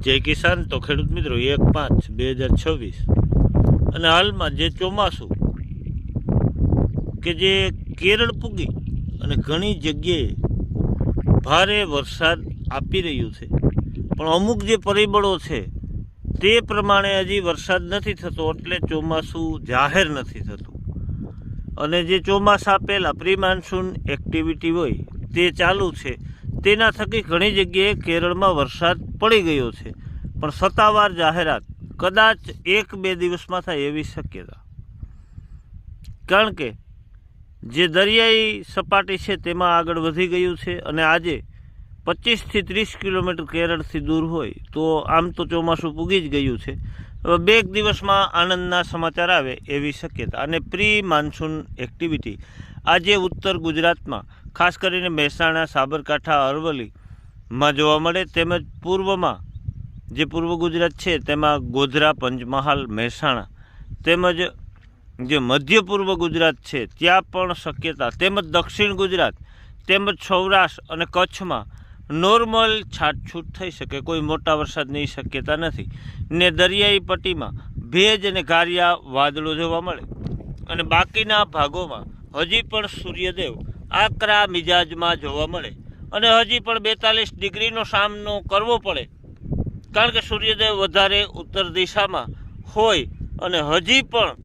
જય કિસાન. તો ખેડૂત મિત્રો 1/5/2026 અને હાલમાં જે ચોમાસું કે જે કેરળ પૂગી અને ઘણી જગ્યાએ ભારે વરસાદ આપી રહ્યું છે, પણ અમુક જે પરિબળો છે તે પ્રમાણે હજી વરસાદ નથી થતો, એટલે ચોમાસું જાહેર નથી થતું. અને જે ચોમાસા પહેલાં પ્રી મોન્સૂન એક્ટિવિટી હોય તે ચાલુ છે, તેના થકી ઘણી જગ્યાએ કેરળમાં વરસાદ પડી ગયો છે, પણ સત્તાવાર જાહેરાત કદાચ 1-2 દિવસમાં થાય એવી શક્યતા. કારણ કે જે દરિયાઈ સપાટી છે તેમાં આગળ વધી ગયું છે અને આજે 25 થી 30 કિલોમીટર કેરળથી દૂર હોય તો આમ તો ચોમાસું પૂગી જ ગયું છે. હવે 2 દિવસમાં આનંદના સમાચાર આવે એવી શક્યતા. અને પ્રી મોન્સૂન એક્ટિવિટી આજે ઉત્તર ગુજરાતમાં ખાસ કરીને મહેસાણા, સાબરકાંઠા, અરવલ્લીમાં જોવા મળે, તેમજ પૂર્વમાં જે પૂર્વ ગુજરાત છે તેમાં ગોધરા, પંચમહાલ, મહેસાણા, તેમજ જે મધ્ય પૂર્વ ગુજરાત છે ત્યાં પણ શક્યતા, તેમજ દક્ષિણ ગુજરાત, તેમજ સૌરાષ્ટ્ર અને કચ્છમાં નોર્મલ છાટછૂટ થઈ શકે, કોઈ મોટા વરસાદની શક્યતા નથી. ને દરિયાઈ પટ્ટીમાં ભેજ અને કારિયા વાદળો જોવા મળે અને બાકીના ભાગોમાં હજી પણ સૂર્યદેવ આકરા મિજાજમાં જોવા મળે અને હજી પણ 42 ડિગ્રીનો સામનો કરવો પડે, કારણ કે સૂર્યદેવ વધારે ઉત્તર દિશામાં હોય અને હજી પણ